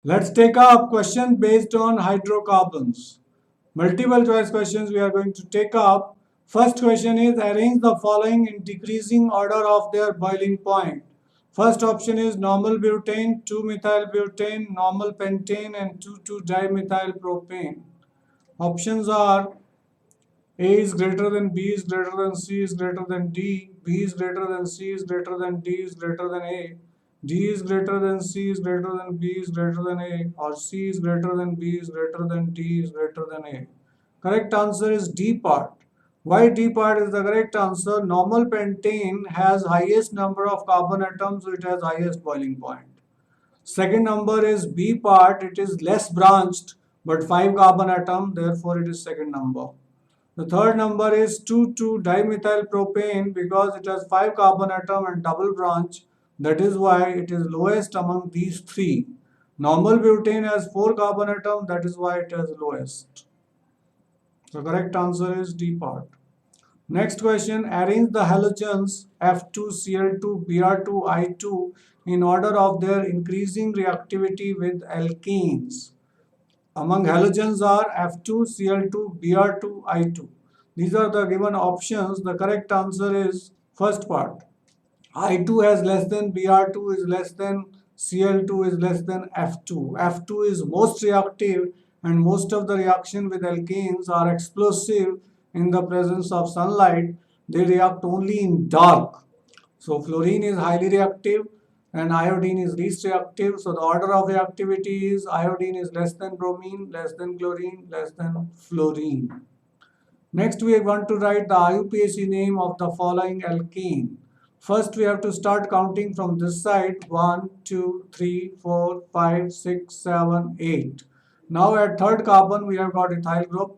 Let's take up question based on hydrocarbons. Multiple choice questions we are going to take up. First question is arrange the following in decreasing order of their boiling point. First option is normal butane, 2-methyl butane, normal pentane and 2,2-dimethyl propane. Options are A is greater than B is greater than C is greater than D, B is greater than C is greater than D is greater than A, D is greater than C is greater than B is greater than A, or C is greater than B is greater than D is greater than A. Correct answer is D part. Why D part is the correct answer? Normal pentane has highest number of carbon atoms, so it has highest boiling point. Second number is B part, it is less branched but 5 carbon atom, therefore it is second number. The third number is 2,2-dimethyl propane because it has 5 carbon atom and double branch. That is why it is lowest among these three. Normal butane has 4 carbon atom, that is why it is lowest. The correct answer is D part. Next question, arrange the halogens F2Cl2 Br2I2 in order of their increasing reactivity with alkanes. Among halogens are F2Cl2 Br2I2. These are the given options. The correct answer is first part. I2 has less than Br2 is less than Cl2 is less than F2. F2 is most reactive and most of the reaction with alkanes are explosive in the presence of sunlight. They react only in dark. So fluorine is highly reactive and iodine is least reactive. So the order of reactivity is iodine is less than bromine, less than chlorine, less than fluorine. Next, we want to write the IUPAC name of the following alkane. First, we have to start counting from this side. 1, 2, 3, 4, 5, 6, 7, 8. Now at third carbon, we have got ethyl group.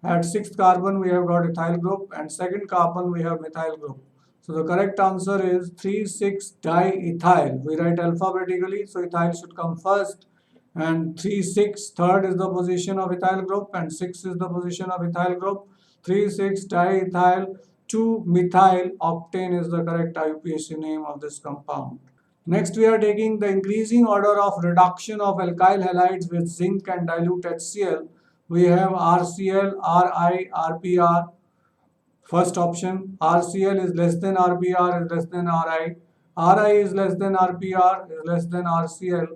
At sixth carbon, we have got ethyl group. And second carbon, we have methyl group. So the correct answer is 3,6-diethyl. We write alphabetically, so ethyl should come first. And 3,6, third is the position of ethyl group, and 6 is the position of ethyl group. 3,6-diethyl 2-methyl octane is the correct IUPAC name of this compound. Next, we are taking the increasing order of reduction of alkyl halides with zinc and dilute HCl. We have RCl, Ri, RBr. First option, RCl is less than RBr is less than Ri. Ri is less than RBr is less than RCl.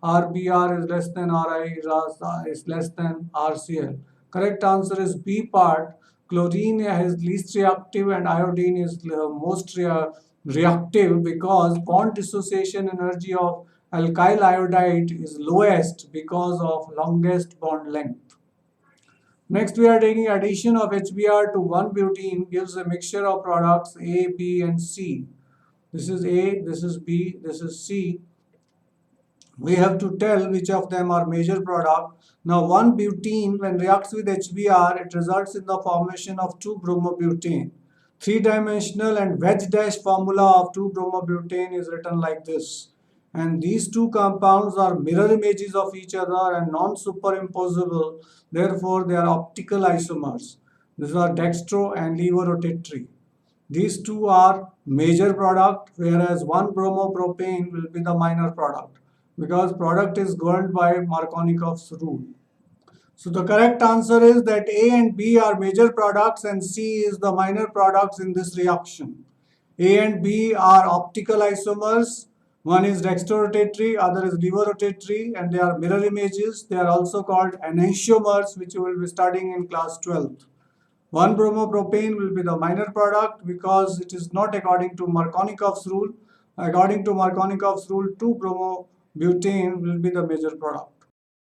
RBr is less than Ri is less than RCl. Correct answer is B part. Chlorine is least reactive and iodine is most reactive because bond dissociation energy of alkyl iodide is lowest because of longest bond length. Next, we are taking addition of HBr to 1-butene gives a mixture of products A, B and C. This is A, this is B, this is C. We have to tell which of them are major product. Now 1-butene when reacts with HBr, it results in the formation of 2-bromobutane. Three-dimensional and wedge dash formula of 2-bromobutane is written like this. And these two compounds are mirror images of each other and non-superimposable. Therefore, they are optical isomers. These are dextro and levorotatory. These two are major product, whereas 1-bromopropane will be the minor product because product is governed by Markovnikov's rule. So the correct answer is that A and B are major products and C is the minor products in this reaction. A and B are optical isomers. One is dextrorotatory, other is levorotatory, and they are mirror images. They are also called enantiomers, which you will be studying in class 12th. 1-bromopropane will be the minor product because it is not according to Markovnikov's rule. According to Markovnikov's rule, 2-bromobutane will be the major product.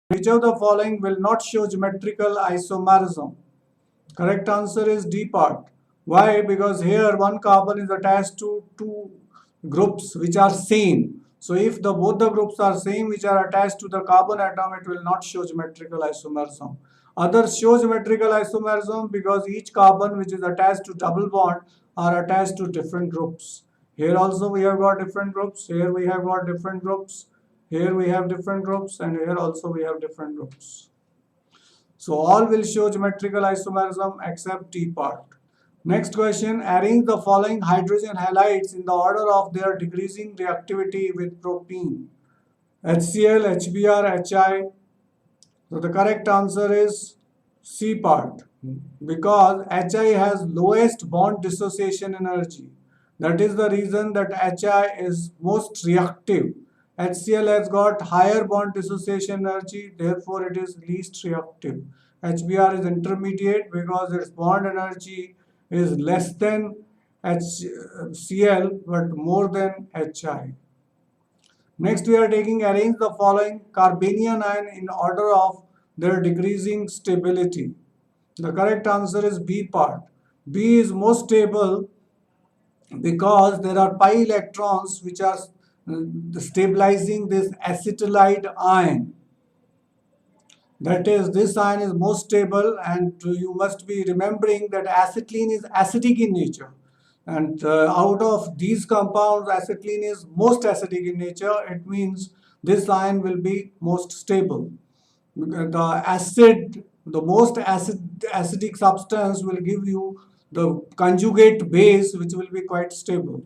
Which of the following will not show geometrical isomerism? Correct answer is D part. Why? Because here one carbon is attached to two groups which are same. So if both the groups are same which are attached to the carbon atom, it will not show geometrical isomerism. Others show geometrical isomerism because each carbon which is attached to double bond are attached to different groups. Here also we have got different groups. Here we have got different groups. Here we have different groups and here also we have different groups. So all will show geometrical isomerism except D part. Next question, arrange the following hydrogen halides in the order of their decreasing reactivity with propene. HCl, HBr, HI. So the correct answer is C part, because HI has lowest bond dissociation energy. That is the reason that HI is most reactive. HCl has got higher bond dissociation energy, therefore it is least reactive. HBr is intermediate because its bond energy is less than HCl but more than HI. Next, we are taking arrange the following carbanion ion in order of their decreasing stability. The correct answer is B part. B is most stable because there are pi electrons which are stabilizing this acetylide ion. That is, this ion is most stable, and you must be remembering that acetylene is acidic in nature. And out of these compounds, acetylene is most acidic in nature. It means this ion will be most stable. The most acidic substance will give you the conjugate base, which will be quite stable.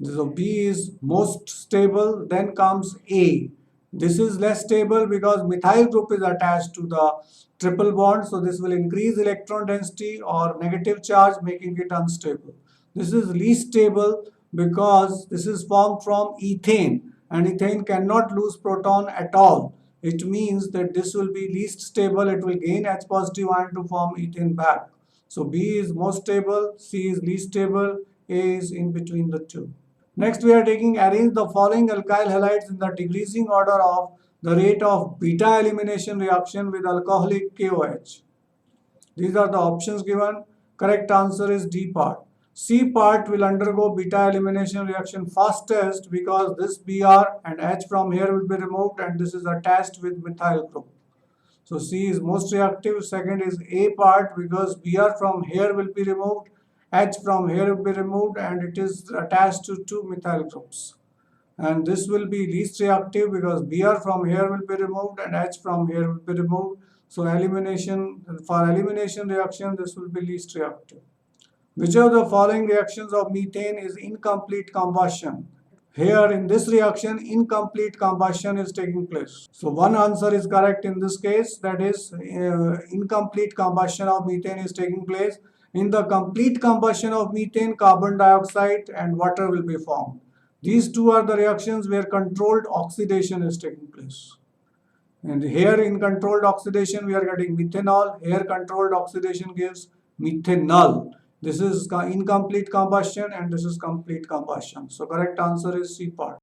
So B is most stable, then comes A. This is less stable because methyl group is attached to the triple bond, so this will increase electron density or negative charge, making it unstable. This is least stable because this is formed from ethane, and ethane cannot lose proton at all. It means that this will be least stable. It will gain H positive ion to form ethane back. So B is most stable, C is least stable, A is in between the two. Next, we are taking arrange the following alkyl halides in the decreasing order of the rate of beta elimination reaction with alcoholic KOH. These are the options given. Correct answer is D part. C part will undergo beta elimination reaction fastest because this Br and H from here will be removed, and this is attached with methyl group. So C is most reactive. Second is A part because Br from here will be removed, H from here will be removed, and it is attached to two methyl groups. And this will be least reactive because Br from here will be removed and H from here will be removed. So for elimination reaction, this will be least reactive. Which of the following reactions of methane is incomplete combustion? Here in this reaction, incomplete combustion is taking place. So one answer is correct in this case, that is incomplete combustion of methane is taking place. In the complete combustion of methane, carbon dioxide and water will be formed. These two are the reactions where controlled oxidation is taking place. And here in controlled oxidation, we are getting methanol. Here controlled oxidation gives methanol. This is incomplete combustion and this is complete combustion. So correct answer is C part.